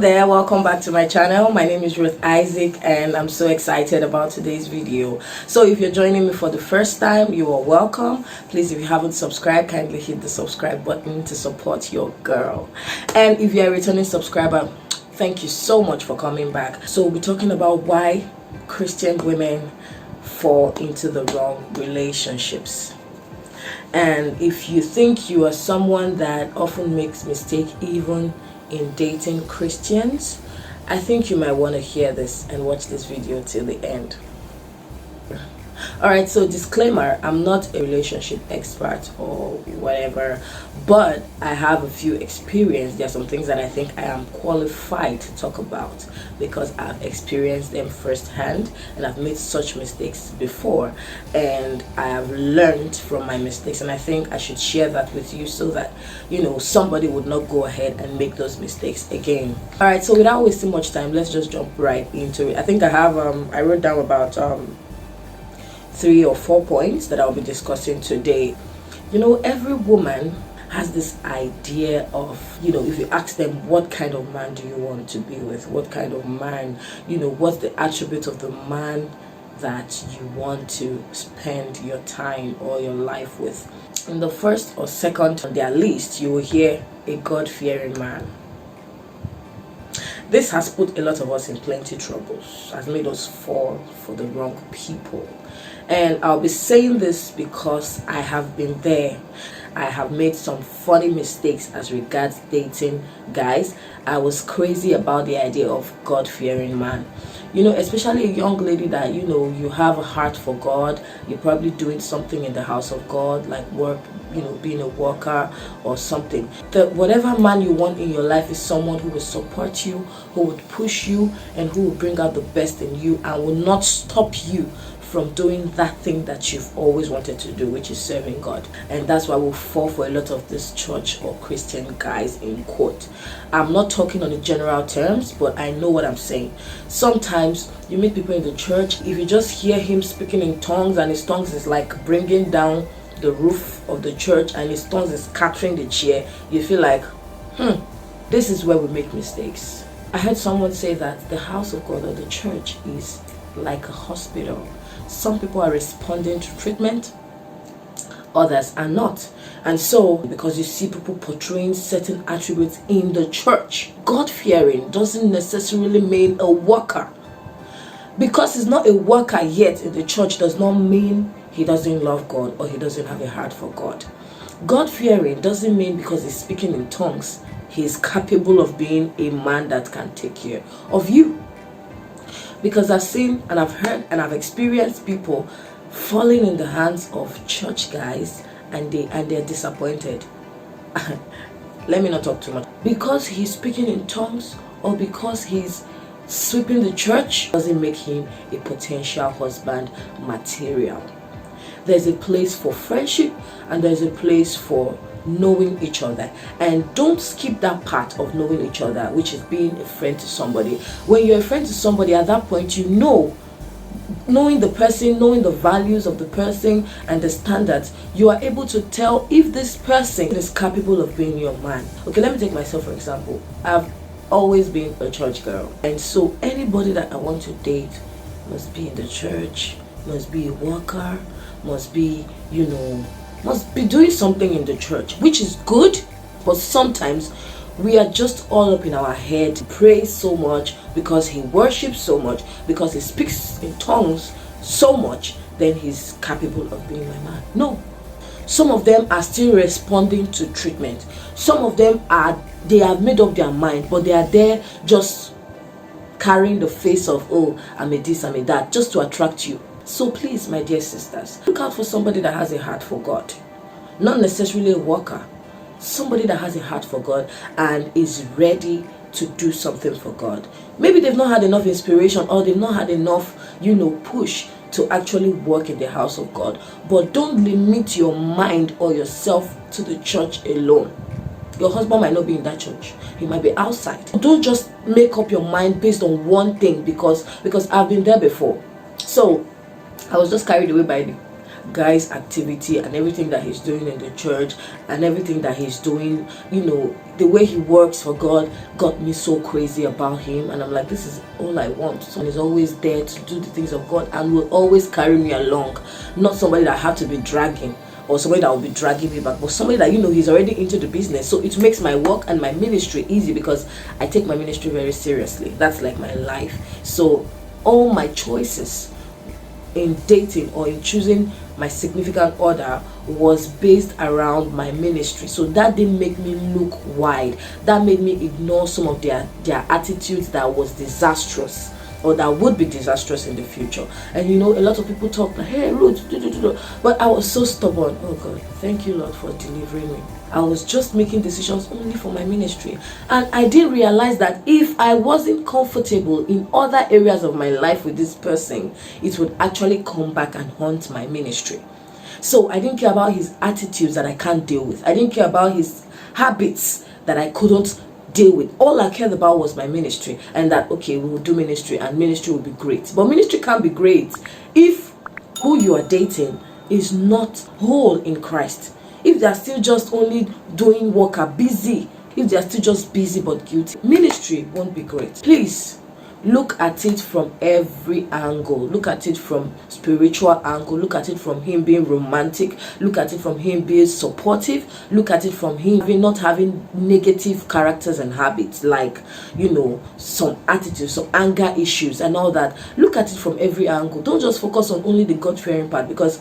there, welcome back to my channel. My name is Ruth Isaac and I'm so excited about today's video. So if you're joining me for the first time, you are welcome. Please, if you haven't subscribed, kindly hit the subscribe button to support your girl. And if you're a returning subscriber, thank you so much for coming back. So we'll be talking about why Christian women fall into the wrong relationships. And if you think you are someone that often makes mistakes even in dating Christians, I think you might want to hear this and watch this video till the end. Alright, so disclaimer, I'm not a relationship expert or whatever, but I have a few experience. There are some things that I think I am qualified to talk about because I've experienced them firsthand and I've made such mistakes before and I have learned from my mistakes, and I think I should share that with you so that somebody would not go ahead and make those mistakes again. Alright, so without wasting much time, let's just jump right into it. I think I have I wrote down about 3 or 4 points that I'll be discussing today. Every woman has this idea of, if you ask them what kind of man do you want to be with, what kind of man, what's the attribute of the man that you want to spend your time or your life with. In the first or second on their list, you will hear a God-fearing man. This has put a lot of us in plenty troubles, has made us fall for the wrong people. And I'll be saying this because I have been there. I have made some funny mistakes as regards dating guys. I was crazy about the idea of God-fearing man. Especially a young lady that, you have a heart for God. You're probably doing something in the house of God, like work, being a worker or something. Whatever man you want in your life is someone who will support you, who would push you, and who will bring out the best in you and will not stop you from doing that thing that you've always wanted to do, which is serving God. And that's why we fall for a lot of this church or Christian guys in quote. I'm not talking on the general terms, but I know what I'm saying. Sometimes you meet people in the church, if you just hear him speaking in tongues and his tongues is like bringing down the roof of the church and his tongues is scattering the chair, you feel like, this is where we make mistakes. I heard someone say that the house of God or the church is like a hospital. Some people are responding to treatment, others are not. And so, because you see people portraying certain attributes in the church, God-fearing doesn't necessarily mean a worker. Because he's not a worker yet in the church does not mean he doesn't love God or he doesn't have a heart for God. God-fearing doesn't mean because he's speaking in tongues, he's capable of being a man that can take care of you. Because I've seen and I've heard and I've experienced people falling in the hands of church guys and they're disappointed. Let me not talk too much. Because he's speaking in tongues or because he's sweeping the church doesn't make him a potential husband material. There's a place for friendship and there's a place for knowing each other, and don't skip that part of knowing each other, which is being a friend to somebody. When you're a friend to somebody, at that point knowing the person, knowing the values of the person and the standards, you are able to tell if this person is capable of being your man. Okay, let me take myself for example. I've always been a church girl, and so anybody that I want to date must be in the church, must be a worker, must be doing something in the church, which is good. But sometimes we are just all up in our head, praise so much because he worships so much, because he speaks in tongues so much, then he's capable of being my man. No, some of them are still responding to treatment. Some of them they have made up their mind, but they are there just carrying the face of, oh, I'm a this, I'm a that, just to attract you. So please, my dear sisters, look out for somebody that has a heart for God. Not necessarily a worker. Somebody that has a heart for God and is ready to do something for God. Maybe they've not had enough inspiration or they've not had enough, push to actually work in the house of God. But don't limit your mind or yourself to the church alone. Your husband might not be in that church. He might be outside. Don't just make up your mind based on one thing because I've been there before. So I was just carried away by guy's activity and everything that he's doing in the church and everything that he's doing, the way he works for God got me so crazy about him. And I'm like, this is all I want. Someone is always there to do the things of God and will always carry me along, not somebody that I have to be dragging, or somebody that will be dragging me back, but somebody that he's already into the business. So it makes my work and my ministry easy, because I take my ministry very seriously. That's like my life. So all my choices in dating or in choosing my significant other was based around my ministry. So that didn't make me look wide. That made me ignore some of their attitudes that was disastrous, or that would be disastrous in the future. And a lot of people talk like, hey Ruth, but I was so stubborn. Oh God, thank you Lord for delivering me. I was just making decisions only for my ministry, and I didn't realize that if I wasn't comfortable in other areas of my life with this person, it would actually come back and haunt my ministry. So I didn't care about his attitudes that I can't deal with. I didn't care about his habits that I couldn't deal with. All I cared about was my ministry, and that okay, we will do ministry and ministry will be great. But ministry can't be great if who you are dating is not whole in Christ. If they are still just only doing work, are busy, if they are still just busy but guilty, ministry won't be great. Please look at it from every angle. Look at it from spiritual angle. Look at it from him being romantic. Look at it from him being supportive. Look at it from him not having negative characters and habits, like some attitudes, some anger issues and all that. Look at it from every angle. Don't just focus on only the God-fearing part, because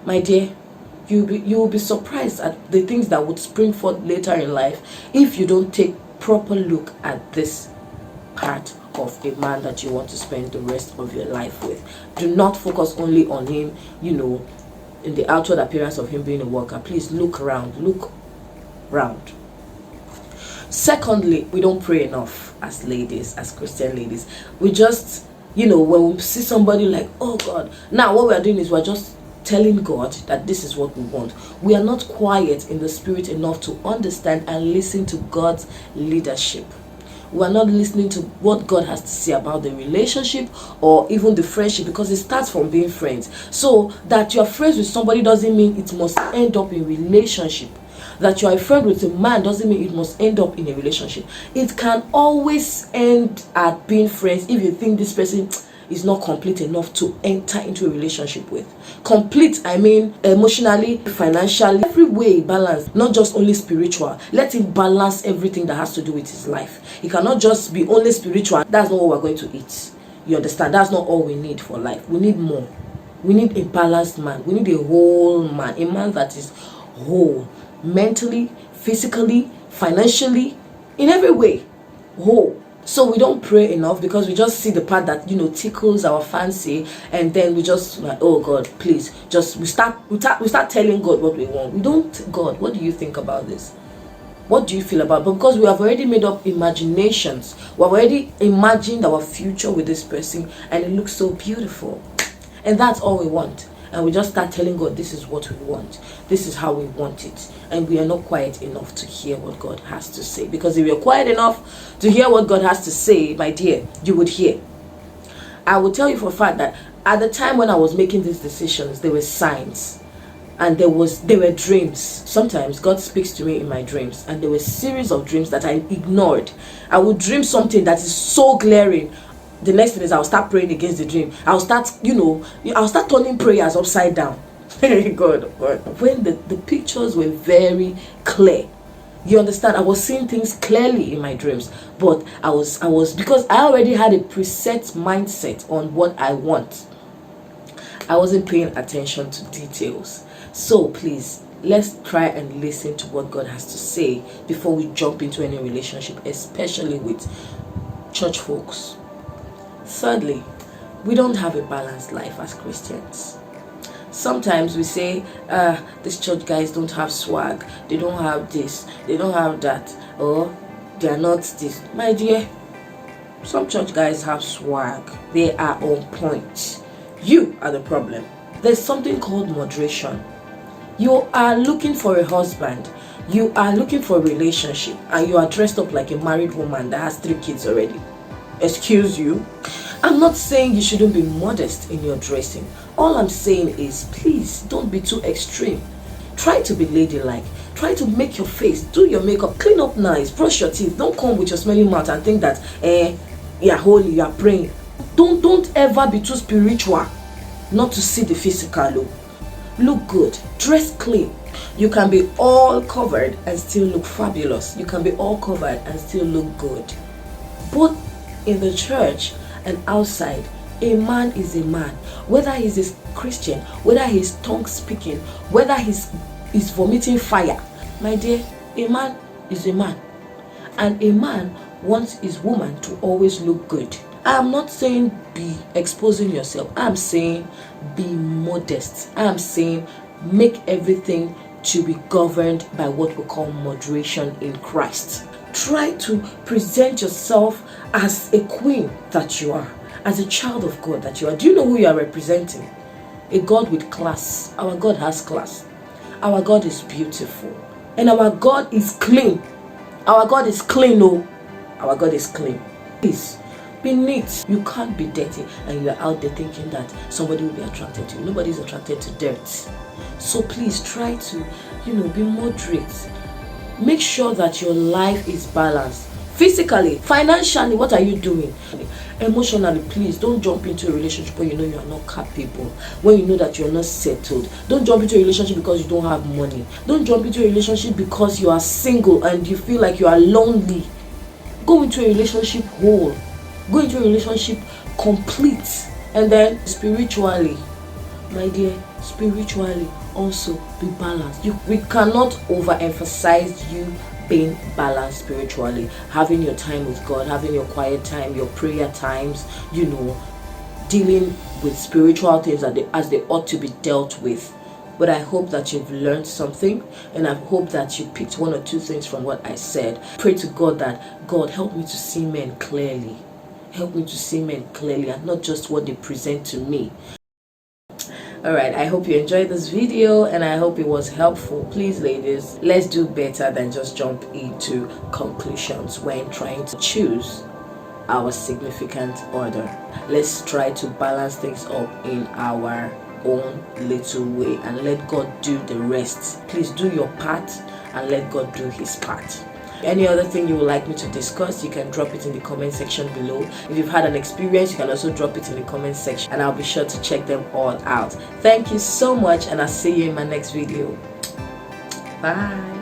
my dear, you will be surprised at the things that would spring forth later in life if you don't take proper look at this part of a man that you want to spend the rest of your life with. Do not focus only on him, in the outward appearance of him being a worker. Please look around. Secondly, we don't pray enough as ladies, as Christian ladies. We just, when we see somebody like, oh God, now what we are doing is we're just telling God that this is what we want. We are not quiet in the spirit enough to understand and listen to God's leadership. We are not listening to what God has to say about the relationship or even the friendship, because it starts from being friends. So that you are friends with somebody doesn't mean it must end up in relationship. That you are a friend with a man doesn't mean it must end up in a relationship. It can always end at being friends if you think this person is not complete enough to enter into a relationship with. Complete, I mean emotionally, financially, every way balanced, not just only spiritual. Let him balance everything that has to do with his life. He cannot just be only spiritual. That's not what we're going to eat. You understand? That's not all we need for life. We need more. We need a balanced man. We need a whole man. A man that is whole. Mentally, physically, financially, in every way. Whole. So we don't pray enough because we just see the part that tickles our fancy, and then we just like, oh God, please, just we start telling God what we want. We don't. God, what do you think about this? What do you feel about it? But because we have already made up imaginations, we have already imagined our future with this person, and it looks so beautiful, and that's all we want. And we just start telling God, this is what we want. This is how we want it. And we are not quiet enough to hear what God has to say. Because if you're quiet enough to hear what God has to say, my dear, you would hear. I will tell you for a fact that at the time when I was making these decisions, there were signs. And there were dreams. Sometimes God speaks to me in my dreams. And there were a series of dreams that I ignored. I would dream something that is so glaring. The next thing is I'll start praying against the dream. I'll start turning prayers upside down. God. When the pictures were very clear, you understand, I was seeing things clearly in my dreams. But I was because I already had a preset mindset on what I want. I wasn't paying attention to details. So please, let's try and listen to what God has to say before we jump into any relationship, especially with church folks. Thirdly, we don't have a balanced life as Christians. Sometimes we say, these church guys don't have swag, they don't have this, they don't have that, or they are not this. My dear, some church guys have swag, they are on point. You are the problem. There's something called moderation. You are looking for a husband, you are looking for a relationship, and you are dressed up like a married woman that has 3 kids already. Excuse you. I'm not saying you shouldn't be modest in your dressing. All I'm saying is, please don't be too extreme. Try to be ladylike. Try to make your face, do your makeup, clean up nice, brush your teeth. Don't come with your smelly mouth and think that you're holy, you're praying. Don't ever be too spiritual not to see the physical. Look good, dress clean. You can be all covered and still look fabulous. You can be all covered and still look good. Both in the church and outside, a man is a man. Whether he's a Christian, whether he's tongue speaking, whether he's vomiting fire. My dear, a man is a man. And a man wants his woman to always look good. I am not saying be exposing yourself. I am saying be modest. I am saying make everything to be governed by what we call moderation in Christ. Try to present yourself as a queen that you are, as a child of God that you are. Do you know who you are representing? A God with class. Our God has class. Our God is beautiful. And our God is clean. Our God is clean, oh. Our God is clean. Please, be neat. You can't be dirty and you're out there thinking that somebody will be attracted to you. Nobody is attracted to dirt. So please try to, be moderate. Make sure that your life is balanced. Physically, financially, what are you doing? Emotionally, please don't jump into a relationship when you know you are not capable, when you know that you're not settled. Don't jump into a relationship because you don't have money. Don't jump into a relationship because you are single and you feel like you are lonely. Go into a relationship whole. Go into a relationship complete. And then spiritually, my dear, spiritually also be balanced. We cannot overemphasize you being balanced spiritually, having your time with God, having your quiet time, your prayer times, dealing with spiritual things as they ought to be dealt with. But I hope that you've learned something, and I hope that you picked one or two things from what I said. Pray to God that, God, help me to see men clearly. Help me to see men clearly and not just what they present to me. Alright, I hope you enjoyed this video and I hope it was helpful. Please, ladies, let's do better than just jump into conclusions when trying to choose our significant other. Let's try to balance things up in our own little way and let God do the rest. Please do your part and let God do his part. Any other thing you would like me to discuss, you can drop it in the comment section below. If you've had an experience, you can also drop it in the comment section and I'll be sure to check them all out. Thank you so much and I'll see you in my next video. Bye.